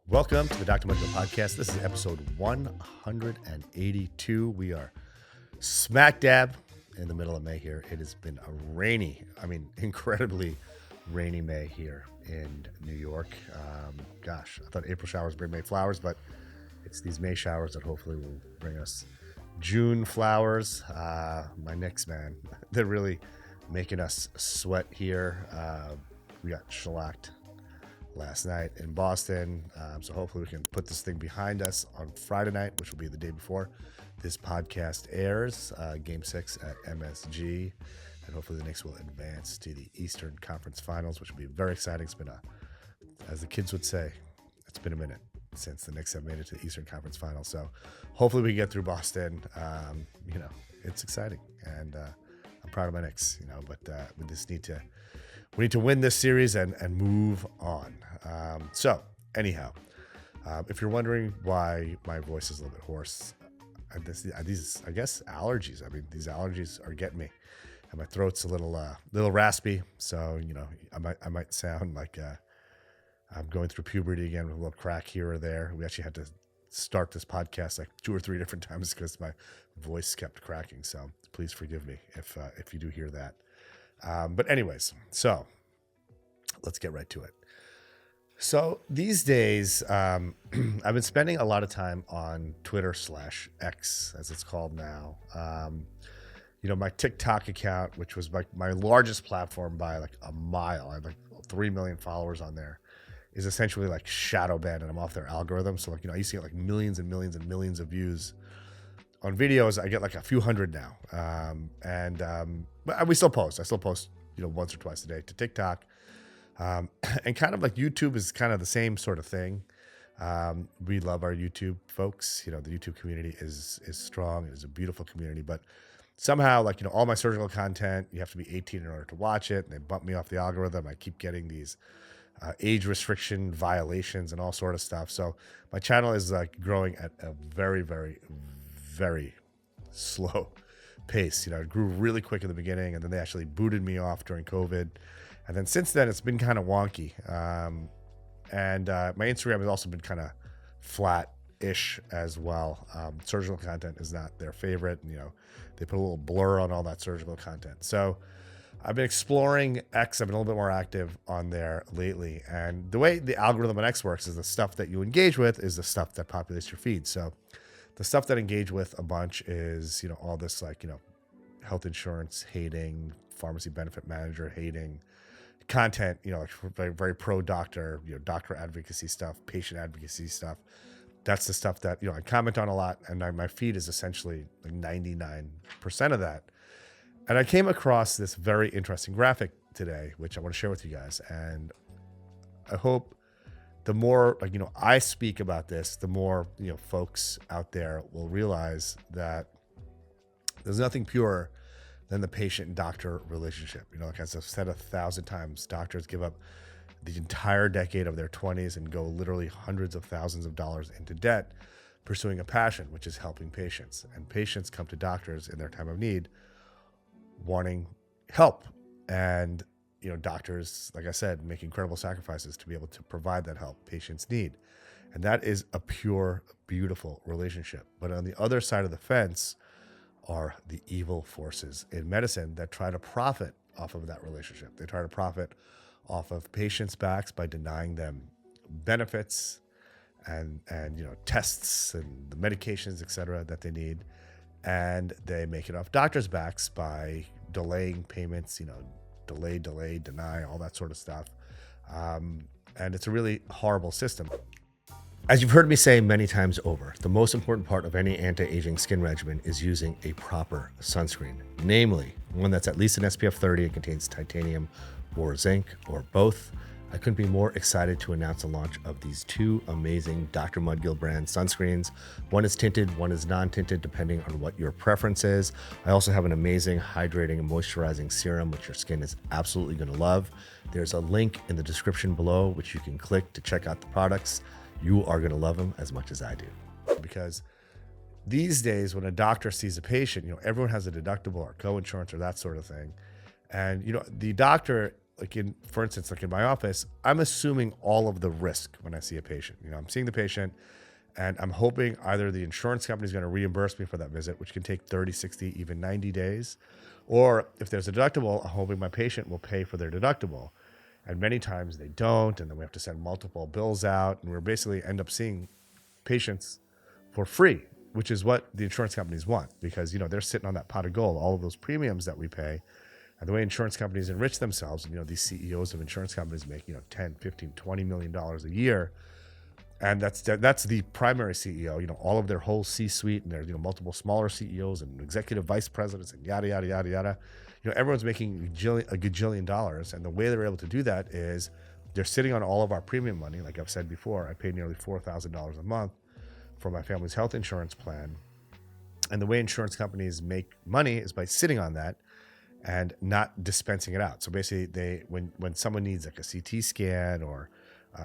Welcome to the Dr. Mudgil podcast. This is episode 182. We are smack dab in the middle of May here. It has been a incredibly rainy May here in New York. I thought April showers bring May flowers, but it's these May showers that hopefully will bring us June flowers. My Knicks, man, they're really making us sweat here. We got shellacked last night in Boston. So hopefully we can put this thing behind us on Friday night, which will be the day before this podcast airs. Game 6 at MSG. And hopefully the Knicks will advance to the Eastern Conference Finals, which will be very exciting. It's been as the kids would say, it's been a minute since the Knicks have made it to the Eastern Conference Finals. So hopefully we get through Boston. It's exciting. And I'm proud of my Knicks, but we just need to win this series and move on. If you're wondering why my voice is a little bit hoarse, these I guess allergies. These allergies are getting me, and my throat's a little raspy. So I might sound like I'm going through puberty again with a little crack here or there. We actually had to start this podcast like 2 or 3 different times because my voice kept cracking. So please forgive me if you do hear that. But anyways, so let's get right to it. So these days, I've been spending a lot of time on Twitter /X, as it's called now. My TikTok account, which was my largest platform by like a mile. I have like 3 million followers on there, is essentially like shadow banned, and I'm off their algorithm. So I used to get like millions and millions and millions of views on videos. I get like a few hundred now. But we still post. I still post, once or twice a day to TikTok. And kind of like YouTube is kind of the same sort of thing. We love our YouTube folks. The YouTube community is strong. It is a beautiful community, but somehow all my surgical content, you have to be 18 in order to watch it. And they bump me off the algorithm. I keep getting these age restriction violations and all sort of stuff. So my channel is like growing at a very, very, very slow pace. It grew really quick in the beginning, and then they actually booted me off during COVID. And then since then, it's been kind of wonky. And my Instagram has also been kind of flat-ish as well. Surgical content is not their favorite. And, they put a little blur on all that surgical content. So I've been exploring X. I've been a little bit more active on there lately. And the way the algorithm on X works is the stuff that you engage with is the stuff that populates your feed. So the stuff that I engage with a bunch is, all this health insurance hating, pharmacy benefit manager hating content, very, very pro doctor, doctor advocacy stuff, patient advocacy stuff. That's the stuff that, I comment on a lot. And my feed is essentially like 99% of that. And I came across this very interesting graphic today, which I want to share with you guys. And I hope the more I speak about this, the more folks out there will realize that there's nothing pure than the patient and doctor relationship. As I've said 1,000 times, doctors give up the entire decade of their 20s and go literally hundreds of thousands of dollars into debt pursuing a passion, which is helping patients. And patients come to doctors in their time of need wanting help. And doctors, like I said, make incredible sacrifices to be able to provide that help patients need. And that is a pure, beautiful relationship. But on the other side of the fence are the evil forces in medicine that try to profit off of that relationship. They try to profit off of patients' backs by denying them benefits and tests and the medications, et cetera, that they need. And they make it off doctors' backs by delaying payments, delay, deny, all that sort of stuff. And it's a really horrible system. As you've heard me say many times over, the most important part of any anti-aging skin regimen is using a proper sunscreen, namely one that's at least an SPF 30 and contains titanium or zinc or both. I couldn't be more excited to announce the launch of these 2 amazing Dr. Mudgil brand sunscreens. One is tinted, one is non-tinted, depending on what your preference is. I also have an amazing hydrating and moisturizing serum, which your skin is absolutely going to love. There's a link in the description below, which you can click to check out the products. You are going to love them as much as I do. Because these days, when a doctor sees a patient, everyone has a deductible or co-insurance or that sort of thing. And, the doctor for instance, like in my office, I'm assuming all of the risk when I see a patient. I'm seeing the patient and I'm hoping either the insurance company is going to reimburse me for that visit, which can take 30, 60, even 90 days. Or if there's a deductible, I'm hoping my patient will pay for their deductible. And many times they don't. And then we have to send multiple bills out. And we're basically end up seeing patients for free, which is what the insurance companies want, because, they're sitting on that pot of gold, all of those premiums that we pay. And the way insurance companies enrich themselves, these CEOs of insurance companies make, 10, 15, $20 million a year. And that's the primary CEO, all of their whole C-suite and their, multiple smaller CEOs and executive vice presidents and yada, yada, yada, yada. Everyone's making a gajillion dollars. And the way they're able to do that is they're sitting on all of our premium money. Like I've said before, I pay nearly $4,000 a month for my family's health insurance plan. And the way insurance companies make money is by sitting on that and not dispensing it out. So basically, when someone needs like a CT scan or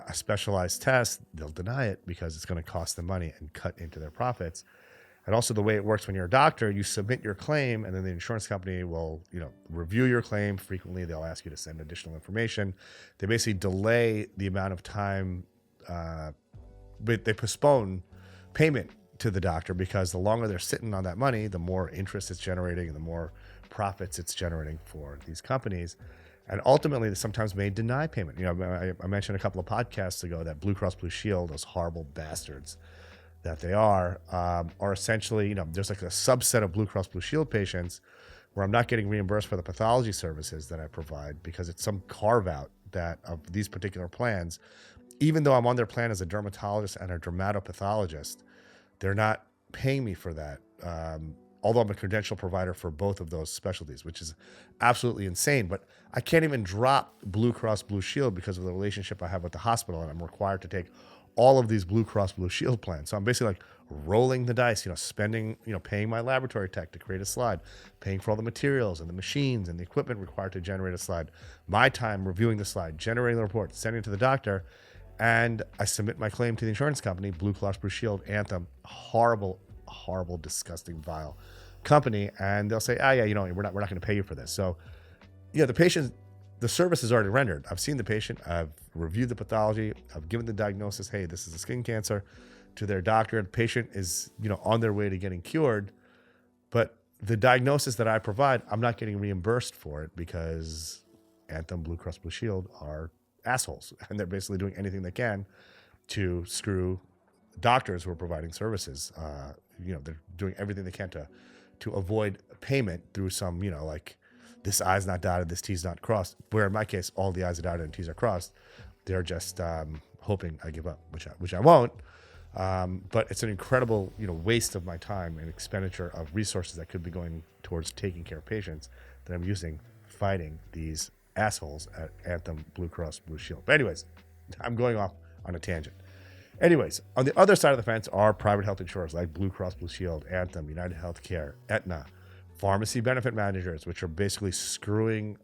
a specialized test, they'll deny it because it's going to cost them money and cut into their profits. And also the way it works when you're a doctor, you submit your claim and then the insurance company will, review your claim. Frequently, they'll ask you to send additional information. They basically delay the amount of time, but they postpone payment to the doctor because the longer they're sitting on that money, the more interest it's generating and the more profits it's generating for these companies. And ultimately, they sometimes may deny payment. I mentioned a couple of podcasts ago that Blue Cross Blue Shield, those horrible bastards that they are essentially, there's like a subset of Blue Cross Blue Shield patients where I'm not getting reimbursed for the pathology services that I provide because it's some carve out that of these particular plans. Even though I'm on their plan as a dermatologist and a dermatopathologist, they're not paying me for that. Although I'm a credential provider for both of those specialties, which is absolutely insane. But I can't even drop Blue Cross Blue Shield because of the relationship I have with the hospital, and I'm required to take all of these Blue Cross Blue Shield plans. So I'm basically like rolling the dice, spending, paying my laboratory tech to create a slide, paying for all the materials and the machines and the equipment required to generate a slide, my time reviewing the slide, generating the report, sending it to the doctor, and I submit my claim to the insurance company, Blue Cross Blue Shield, Anthem, horrible, disgusting, vile company, and they'll say, we're not going to pay you for this. So, the service is already rendered. I've seen the patient, I've reviewed the pathology, I've given the diagnosis, hey, this is a skin cancer, to their doctor. The patient is, on their way to getting cured, but the diagnosis that I provide, I'm not getting reimbursed for it because Anthem, Blue Cross Blue Shield are assholes, and they're basically doing anything they can to screw doctors who are providing services. They're doing everything they can to avoid payment through some, like this I's not dotted, this T's not crossed. Where in my case, all the I's are dotted and T's are crossed. They're just hoping I give up, which I won't. But it's an incredible, waste of my time and expenditure of resources that could be going towards taking care of patients that I'm using fighting these assholes at Anthem, Blue Cross Blue Shield. But anyways, I'm going off on a tangent. Anyways, on the other side of the fence are private health insurers like Blue Cross Blue Shield, Anthem, United Healthcare, Aetna, pharmacy benefit managers, which are basically screwing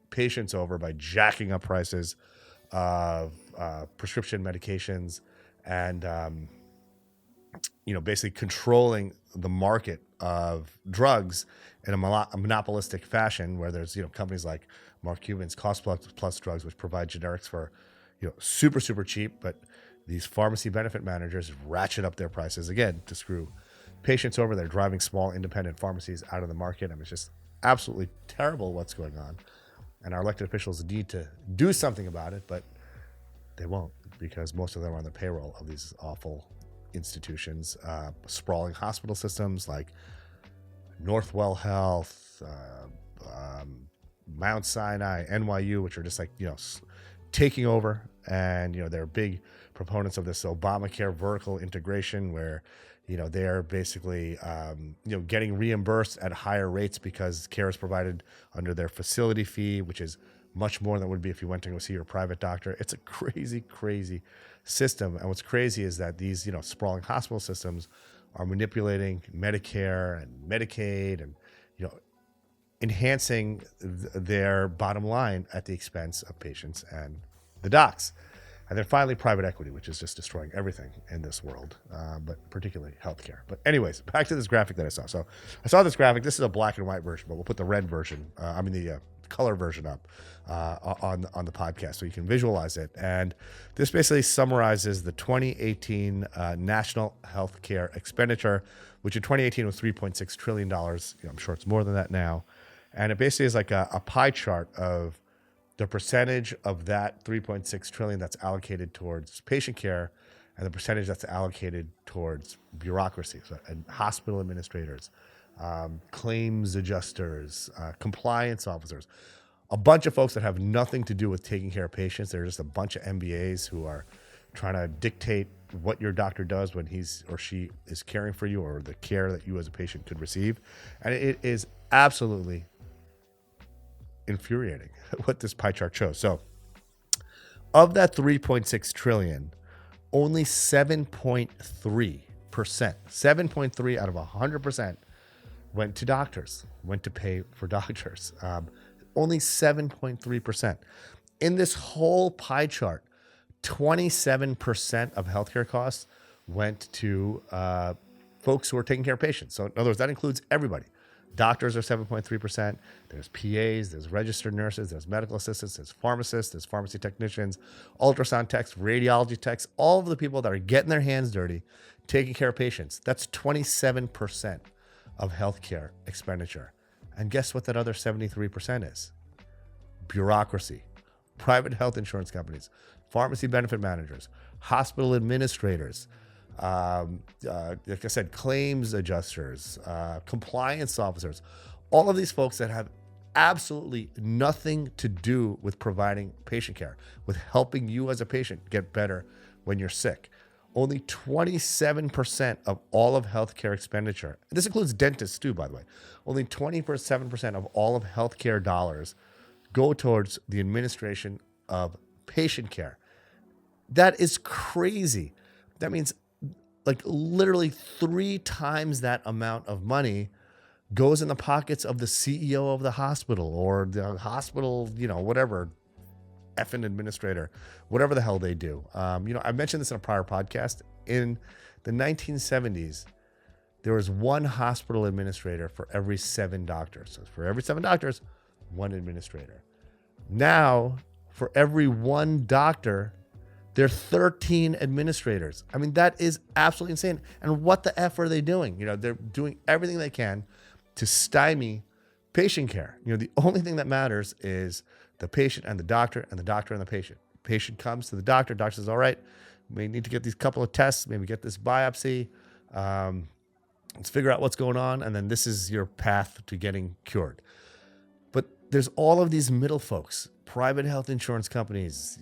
patients over by jacking up prices of prescription medications and, basically controlling the market of drugs in a monopolistic fashion where there's, companies like Mark Cuban's Cost Plus Drugs, which provide generics for, super, super cheap, but these pharmacy benefit managers ratchet up their prices again to screw patients over. They're driving small independent pharmacies out of the market. I mean, it's just absolutely terrible what's going on. And our elected officials need to do something about it, but they won't because most of them are on the payroll of these awful institutions, sprawling hospital systems like Northwell Health, Mount Sinai, NYU, which are just like, taking over. And, they're big proponents of this Obamacare vertical integration where, they're basically, getting reimbursed at higher rates because care is provided under their facility fee, which is much more than it would be if you went to go see your private doctor. It's a crazy, crazy system. And what's crazy is that these, sprawling hospital systems are manipulating Medicare and Medicaid and, enhancing their bottom line at the expense of patients and the docs. And then finally, private equity, which is just destroying everything in this world, but particularly healthcare. But anyways, back to this graphic that I saw. So I saw this graphic. This is a black and white version, but we'll put the red version. The color version up on the podcast so you can visualize it. And this basically summarizes the 2018 national healthcare expenditure, which in 2018 was $3.6 trillion. I'm sure it's more than that now. And it basically is like a pie chart of the percentage of that 3.6 trillion that's allocated towards patient care and the percentage that's allocated towards bureaucracy, so, and hospital administrators, claims adjusters, compliance officers, a bunch of folks that have nothing to do with taking care of patients. They're just a bunch of MBAs who are trying to dictate what your doctor does when he's or she is caring for you, or the care that you as a patient could receive. And it is absolutely infuriating what this pie chart shows. So of that 3.6 trillion, only 7.3%, 7.3 out of 100% went to doctors, went to pay for doctors. Only 7.3%. In this whole pie chart, 27% of healthcare costs went to folks who are taking care of patients. So in other words, that includes everybody. Doctors are 7.3%. There's PAs, there's registered nurses, there's medical assistants, there's pharmacists, there's pharmacy technicians, ultrasound techs, radiology techs, all of the people that are getting their hands dirty, taking care of patients. That's 27% of healthcare expenditure. And guess what that other 73% is? Bureaucracy, private health insurance companies, pharmacy benefit managers, hospital administrators, like I said, claims adjusters, compliance officers, all of these folks that have absolutely nothing to do with providing patient care, with helping you as a patient get better when you're sick. Only 27% of all of healthcare expenditure, this includes dentists too, by the way, only 27% of all of healthcare dollars go towards the administration of patient care. That is crazy. That means like literally 3 times that amount of money goes in the pockets of the CEO of the hospital, or the hospital, whatever, effing administrator, whatever the hell they do. I mentioned this in a prior podcast. In the 1970s, there was one hospital administrator for every 7 doctors. So for every 7 doctors, 1 administrator. Now, for every 1 doctor, there are 13 administrators. I mean, that is absolutely insane. And what the F are they doing? They're doing everything they can to stymie patient care. The only thing that matters is the patient and the doctor, and the doctor and the patient. Patient comes to the doctor says, all right, we need to get these couple of tests, maybe get this biopsy. Let's figure out what's going on. And then this is your path to getting cured. But there's all of these middle folks, private health insurance companies,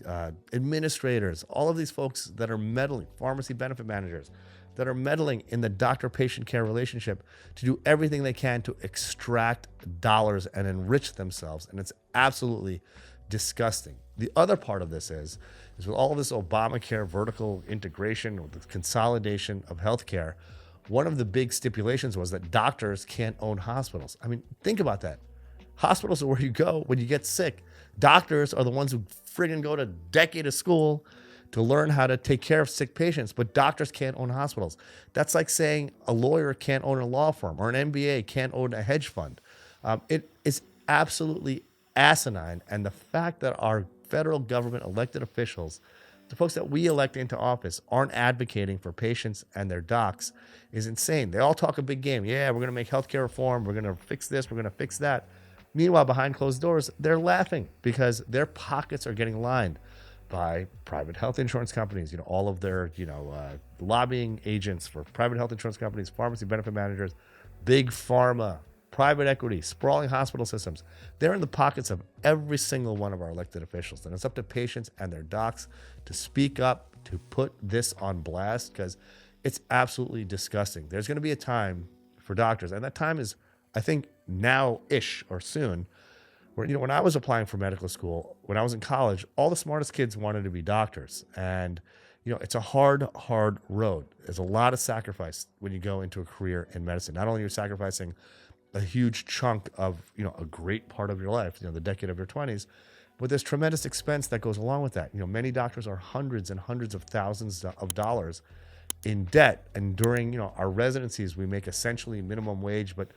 administrators, all of these folks that are meddling, pharmacy benefit managers, that are meddling in the doctor-patient care relationship to do everything they can to extract dollars and enrich themselves. And it's absolutely disgusting. The other part of this is with all of this Obamacare vertical integration, or the consolidation of healthcare, one of the big stipulations was that doctors can't own hospitals. I mean, think about that. Hospitals are where you go when you get sick. Doctors are the ones who friggin' go to a decade of school to learn how to take care of sick patients, but doctors can't own hospitals. That's like saying a lawyer can't own a law firm, or an MBA can't own a hedge fund. It is absolutely asinine. And the fact that our federal government elected officials, the folks that we elect into office, aren't advocating for patients and their docs is insane. They all talk a big game. Yeah, we're going to make healthcare reform. We're going to fix this. We're going to fix that. Meanwhile, behind closed doors, they're laughing because their pockets are getting lined by private health insurance companies, all of their, lobbying agents for private health insurance companies, pharmacy benefit managers, big pharma, private equity, sprawling hospital systems. They're in the pockets of every single one of our elected officials. And it's up to patients and their docs to speak up, to put this on blast, because it's absolutely disgusting. There's going to be a time for doctors, and that time is, I think, now-ish or soon, where, when I was applying for medical school, when I was in college, all the smartest kids wanted to be doctors. And, it's a hard road. There's a lot of sacrifice when you go into a career in medicine. Not only are you sacrificing a huge chunk of, a great part of your life, the decade of your 20s, but there's tremendous expense that goes along with that. Many doctors are hundreds and hundreds of thousands of dollars in debt. And during, our residencies, we make essentially minimum wage, but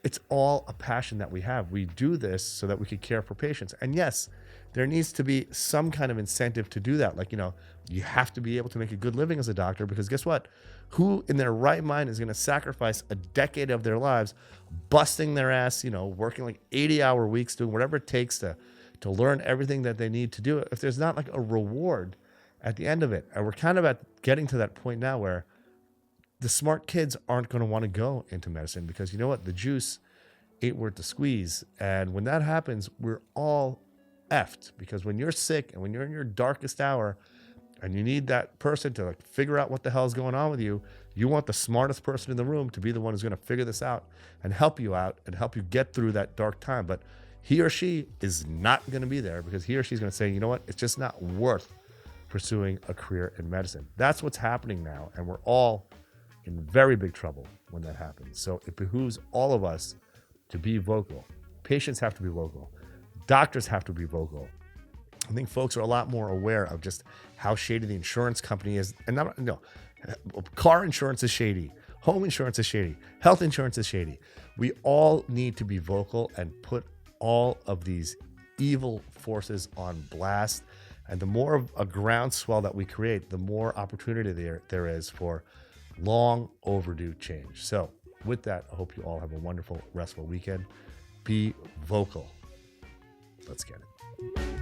it's all a passion that we have. We do this so that we could care for patients. And yes, there needs to be some kind of incentive to do that. Like, you have to be able to make a good living as a doctor, because guess what? Who in their right mind is going to sacrifice a decade of their lives busting their ass, working like 80-hour weeks, doing whatever it takes to learn everything that they need to do, if there's not like a reward at the end of it? And we're kind of getting to that point now where the smart kids aren't going to want to go into medicine, because you know what? The juice ain't worth the squeeze. And when that happens, we're all effed, because when you're sick and when you're in your darkest hour and you need that person to like figure out what the hell is going on with you, you want the smartest person in the room to be the one who's going to figure this out and help you out and help you get through that dark time. But he or she is not going to be there, because he or she's going to say, you know what? It's just not worth pursuing a career in medicine. That's what's happening now. And we're all in very big trouble when that happens. So it behooves all of us to be vocal. Patients have to be vocal. Doctors have to be vocal. I think folks are a lot more aware of just how shady the insurance company is. And car insurance is shady. Home insurance is shady. Health insurance is shady. We all need to be vocal and put all of these evil forces on blast. And the more of a groundswell that we create, the more opportunity there is for long overdue change. So with that, I hope you all have a wonderful, restful weekend. Be vocal. Let's get it.